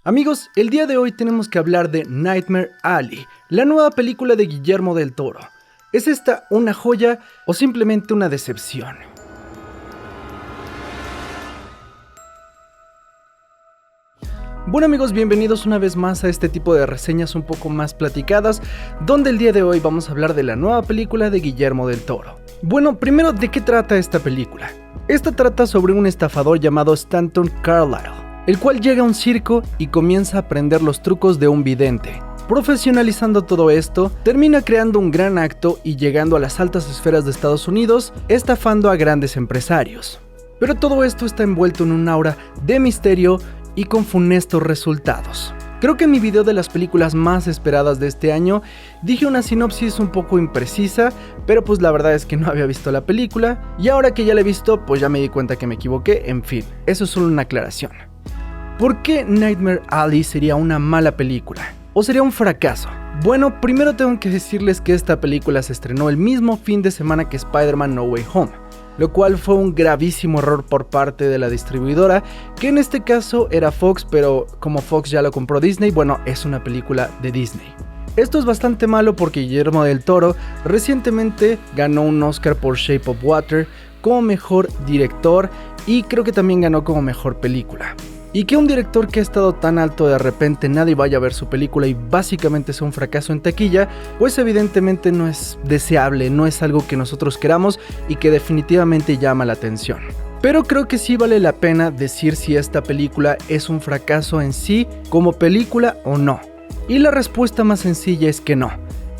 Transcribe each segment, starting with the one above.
Amigos, el día de hoy tenemos que hablar de Nightmare Alley, la nueva película de Guillermo del Toro. ¿Es esta una joya o simplemente una decepción? Bueno amigos, bienvenidos una vez más a este tipo de reseñas un poco más platicadas, donde el día de hoy vamos a hablar de la nueva película de Guillermo del Toro. Bueno, primero, ¿de qué trata esta película? Esta trata sobre un estafador llamado Stanton Carlyle, el cual llega a un circo y comienza a aprender los trucos de un vidente. Profesionalizando todo esto, termina creando un gran acto y llegando a las altas esferas de Estados Unidos, estafando a grandes empresarios. Pero todo esto está envuelto en un aura de misterio y con funestos resultados. Creo que en mi video de las películas más esperadas de este año dije una sinopsis un poco imprecisa, pero pues la verdad es que no había visto la película y ahora que ya la he visto pues ya me di cuenta que me equivoqué. En fin, eso es solo una aclaración. ¿Por qué Nightmare Alley sería una mala película? ¿O sería un fracaso? Bueno, primero tengo que decirles que esta película se estrenó el mismo fin de semana que Spider-Man No Way Home, lo cual fue un gravísimo error por parte de la distribuidora, que en este caso era Fox, pero como Fox ya lo compró Disney, bueno, es una película de Disney. Esto es bastante malo porque Guillermo del Toro recientemente ganó un Oscar por Shape of Water como mejor director y creo que también ganó como mejor película. Y que un director que ha estado tan alto de repente nadie vaya a ver su película y básicamente sea un fracaso en taquilla, pues evidentemente no es deseable, no es algo que nosotros queramos y que definitivamente llama la atención. Pero creo que sí vale la pena decir si esta película es un fracaso en sí como película o no. Y la respuesta más sencilla es que no.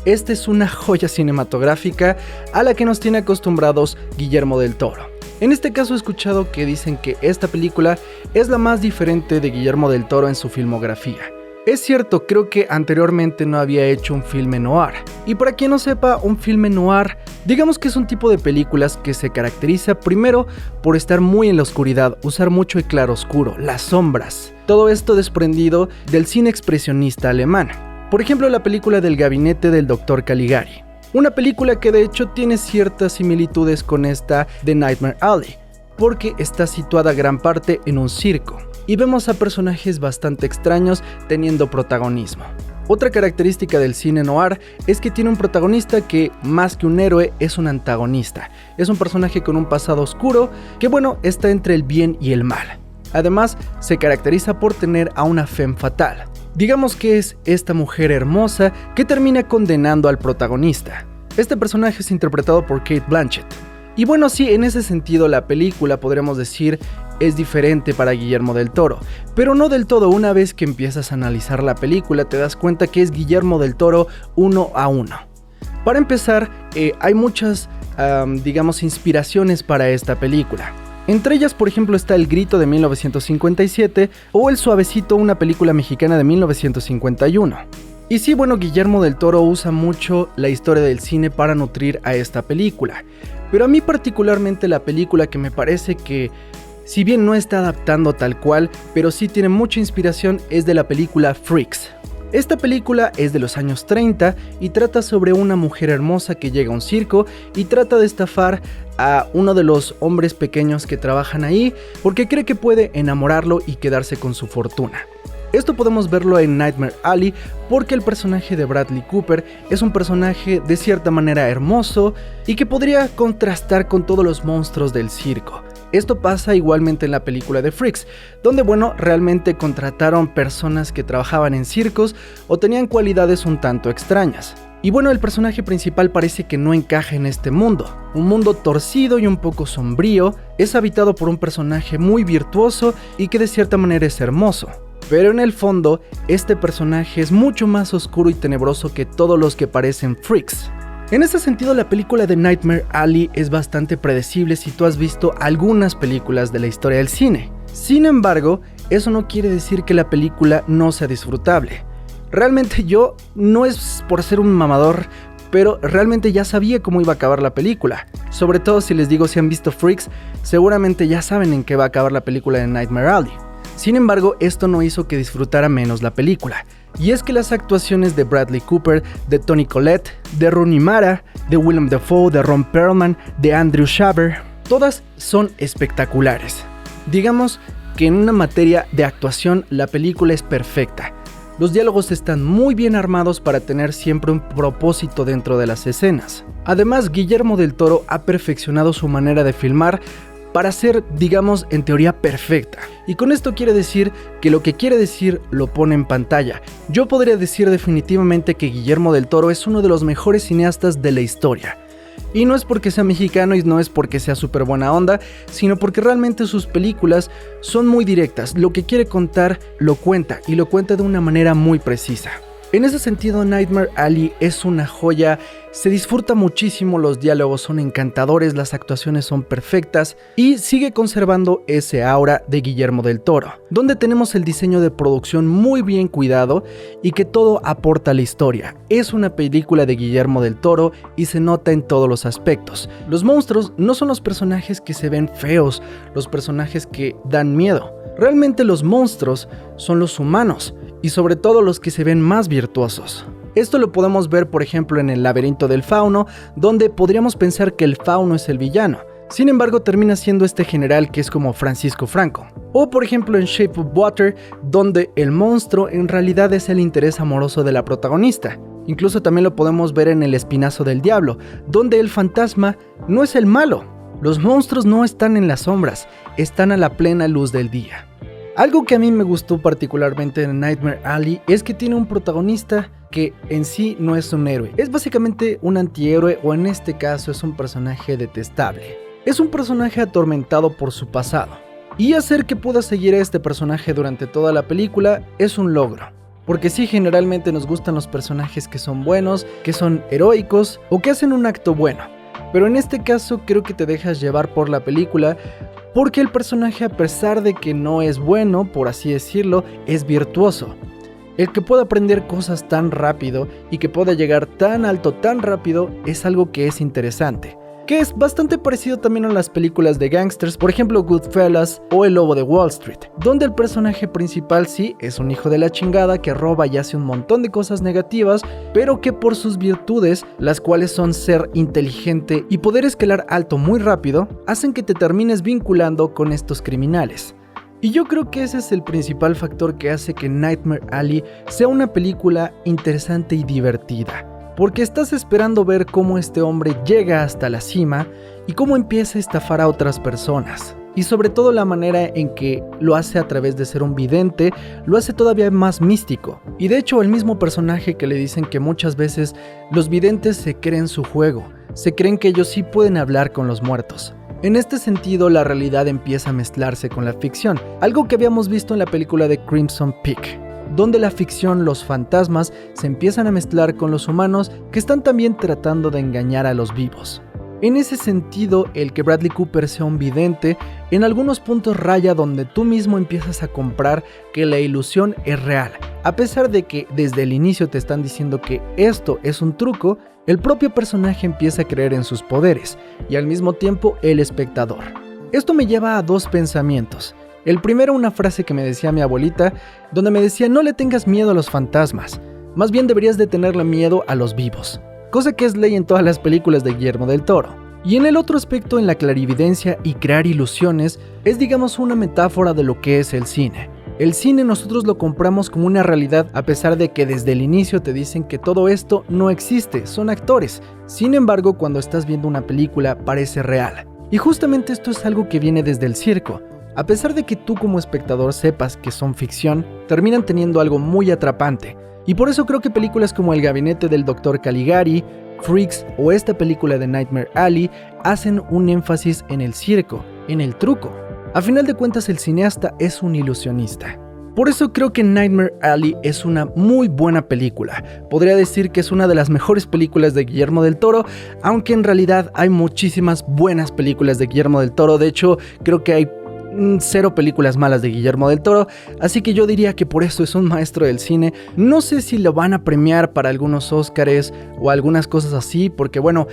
Esta es una joya cinematográfica a la que nos tiene acostumbrados Guillermo del Toro. En este caso he escuchado que dicen que esta película es la más diferente de Guillermo del Toro en su filmografía. Es cierto, creo que anteriormente no había hecho un filme noir. Y para quien no sepa, un filme noir, digamos que es un tipo de películas que se caracteriza primero por estar muy en la oscuridad, usar mucho el claroscuro, las sombras. Todo esto desprendido del cine expresionista alemán. Por ejemplo, la película del gabinete del Dr. Caligari. Una película que de hecho tiene ciertas similitudes con esta de Nightmare Alley, porque está situada gran parte en un circo, y vemos a personajes bastante extraños teniendo protagonismo. Otra característica del cine noir es que tiene un protagonista que, más que un héroe, es un antagonista. Es un personaje con un pasado oscuro que, bueno, está entre el bien y el mal. Además, se caracteriza por tener a una femme fatale. Digamos que es esta mujer hermosa que termina condenando al protagonista. Este personaje es interpretado por Cate Blanchett. Y bueno, sí, en ese sentido la película, podríamos decir, es diferente para Guillermo del Toro. Pero no del todo. Una vez que empiezas a analizar la película te das cuenta que es Guillermo del Toro uno a uno. Para empezar, hay muchas, inspiraciones para esta película. Entre ellas, por ejemplo, está El Grito de 1957 o El Suavecito, una película mexicana de 1951. Y sí, bueno, Guillermo del Toro usa mucho la historia del cine para nutrir a esta película. Pero a mí particularmente la película que me parece que, si bien no está adaptando tal cual, pero sí tiene mucha inspiración, es de la película Freaks. Esta película es de los años 30 y trata sobre una mujer hermosa que llega a un circo y trata de estafar a uno de los hombres pequeños que trabajan ahí porque cree que puede enamorarlo y quedarse con su fortuna. Esto podemos verlo en Nightmare Alley porque el personaje de Bradley Cooper es un personaje de cierta manera hermoso y que podría contrastar con todos los monstruos del circo. Esto pasa igualmente en la película de Freaks, donde bueno, realmente contrataron personas que trabajaban en circos o tenían cualidades un tanto extrañas. Y bueno, el personaje principal parece que no encaja en este mundo. Un mundo torcido y un poco sombrío, es habitado por un personaje muy virtuoso y que de cierta manera es hermoso. Pero en el fondo, este personaje es mucho más oscuro y tenebroso que todos los que parecen Freaks. En ese sentido, la película de Nightmare Alley es bastante predecible si tú has visto algunas películas de la historia del cine. Sin embargo, eso no quiere decir que la película no sea disfrutable. Realmente yo, no es por ser un mamador, pero realmente ya sabía cómo iba a acabar la película. Sobre todo si les digo si han visto Freaks, seguramente ya saben en qué va a acabar la película de Nightmare Alley. Sin embargo, esto no hizo que disfrutara menos la película. Y es que las actuaciones de Bradley Cooper, de Toni Collette, de Rooney Mara, de Willem Dafoe, de Ron Perlman, de Andrew Shaver, todas son espectaculares. Digamos que en una materia de actuación la película es perfecta. Los diálogos están muy bien armados para tener siempre un propósito dentro de las escenas. Además, Guillermo del Toro ha perfeccionado su manera de filmar para ser, digamos, en teoría perfecta. Y con esto quiere decir que lo que quiere decir lo pone en pantalla. Yo podría decir definitivamente que Guillermo del Toro es uno de los mejores cineastas de la historia. Y no es porque sea mexicano y no es porque sea súper buena onda, sino porque realmente sus películas son muy directas. Lo que quiere contar lo cuenta y lo cuenta de una manera muy precisa. En ese sentido, Nightmare Alley es una joya, se disfruta muchísimo, los diálogos son encantadores, las actuaciones son perfectas y sigue conservando ese aura de Guillermo del Toro, donde tenemos el diseño de producción muy bien cuidado y que todo aporta a la historia. Es una película de Guillermo del Toro y se nota en todos los aspectos. Los monstruos no son los personajes que se ven feos, los personajes que dan miedo. Realmente los monstruos son los humanos y sobre todo los que se ven más virtuosos. Esto lo podemos ver por ejemplo en El laberinto del fauno, donde podríamos pensar que el fauno es el villano. Sin embargo, termina siendo este general que es como Francisco Franco. O por ejemplo en Shape of Water, donde el monstruo en realidad es el interés amoroso de la protagonista. Incluso también lo podemos ver en El espinazo del diablo, donde el fantasma no es el malo. Los monstruos no están en las sombras, están a la plena luz del día. Algo que a mí me gustó particularmente en Nightmare Alley es que tiene un protagonista que en sí no es un héroe. Es básicamente un antihéroe, o en este caso es un personaje detestable. Es un personaje atormentado por su pasado. Y hacer que pueda seguir a este personaje durante toda la película es un logro. Porque sí, generalmente nos gustan los personajes que son buenos, que son heroicos o que hacen un acto bueno. Pero en este caso creo que te dejas llevar por la película, porque el personaje, a pesar de que no es bueno, por así decirlo, es virtuoso. El que pueda aprender cosas tan rápido y que pueda llegar tan alto tan rápido es algo que es interesante. Que es bastante parecido también a las películas de gangsters, por ejemplo Goodfellas o El lobo de Wall Street, donde el personaje principal sí es un hijo de la chingada que roba y hace un montón de cosas negativas, pero que por sus virtudes, las cuales son ser inteligente y poder escalar alto muy rápido, hacen que te termines vinculando con estos criminales. Y yo creo que ese es el principal factor que hace que Nightmare Alley sea una película interesante y divertida. Porque estás esperando ver cómo este hombre llega hasta la cima y cómo empieza a estafar a otras personas. Y sobre todo la manera en que lo hace a través de ser un vidente, lo hace todavía más místico. Y de hecho el mismo personaje que le dicen que muchas veces los videntes se creen su juego, se creen que ellos sí pueden hablar con los muertos. En este sentido, la realidad empieza a mezclarse con la ficción, algo que habíamos visto en la película de Crimson Peak, donde la ficción, los fantasmas, se empiezan a mezclar con los humanos que están también tratando de engañar a los vivos. En ese sentido, el que Bradley Cooper sea un vidente, en algunos puntos raya donde tú mismo empiezas a comprar que la ilusión es real. A pesar de que desde el inicio te están diciendo que esto es un truco, el propio personaje empieza a creer en sus poderes, y al mismo tiempo el espectador. Esto me lleva a dos pensamientos. El primero, una frase que me decía mi abuelita, donde me decía: no le tengas miedo a los fantasmas, más bien deberías de tenerle miedo a los vivos, cosa que es ley en todas las películas de Guillermo del Toro. Y en el otro aspecto, en la clarividencia y crear ilusiones, es digamos una metáfora de lo que es el cine. El cine nosotros lo compramos como una realidad, a pesar de que desde el inicio te dicen que todo esto no existe, son actores. Sin embargo, cuando estás viendo una película parece real. Y justamente esto es algo que viene desde el circo. A pesar de que tú como espectador sepas que son ficción, terminan teniendo algo muy atrapante. Y por eso creo que películas como El gabinete del Dr. Caligari, Freaks o esta película de Nightmare Alley hacen un énfasis en el circo, en el truco. A final de cuentas, el cineasta es un ilusionista. Por eso creo que Nightmare Alley es una muy buena película. Podría decir que es una de las mejores películas de Guillermo del Toro, aunque en realidad hay muchísimas buenas películas de Guillermo del Toro. De hecho, creo que hay 0 películas malas de Guillermo del Toro, así que yo diría que por eso es un maestro del cine. No sé si lo van a premiar para algunos Óscares o algunas cosas así, porque bueno,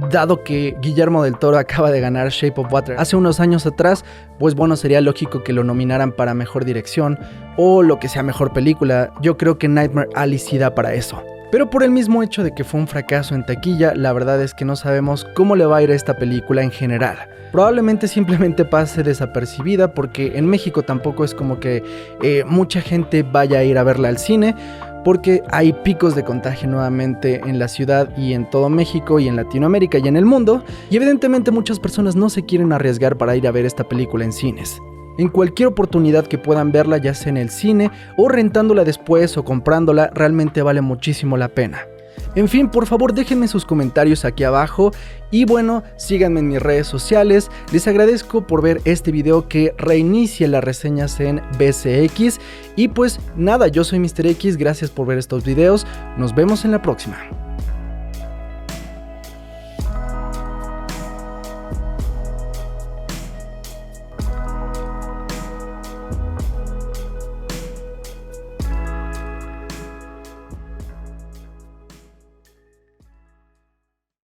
dado que Guillermo del Toro acaba de ganar Shape of Water hace unos años atrás, pues bueno, sería lógico que lo nominaran para mejor dirección o lo que sea mejor película. Yo creo que Nightmare Alley sí da para eso. Pero por el mismo hecho de que fue un fracaso en taquilla, la verdad es que no sabemos cómo le va a ir a esta película en general. Probablemente simplemente pase desapercibida porque en México tampoco es como que mucha gente vaya a ir a verla al cine, porque hay picos de contagio nuevamente en la ciudad y en todo México y en Latinoamérica y en el mundo, y evidentemente muchas personas no se quieren arriesgar para ir a ver esta película en cines. En cualquier oportunidad que puedan verla, ya sea en el cine o rentándola después o comprándola, realmente vale muchísimo la pena. En fin, por favor déjenme sus comentarios aquí abajo y bueno, síganme en mis redes sociales. Les agradezco por ver este video que reinicia las reseñas en BCX y pues nada, yo soy Mr. X, gracias por ver estos videos, nos vemos en la próxima.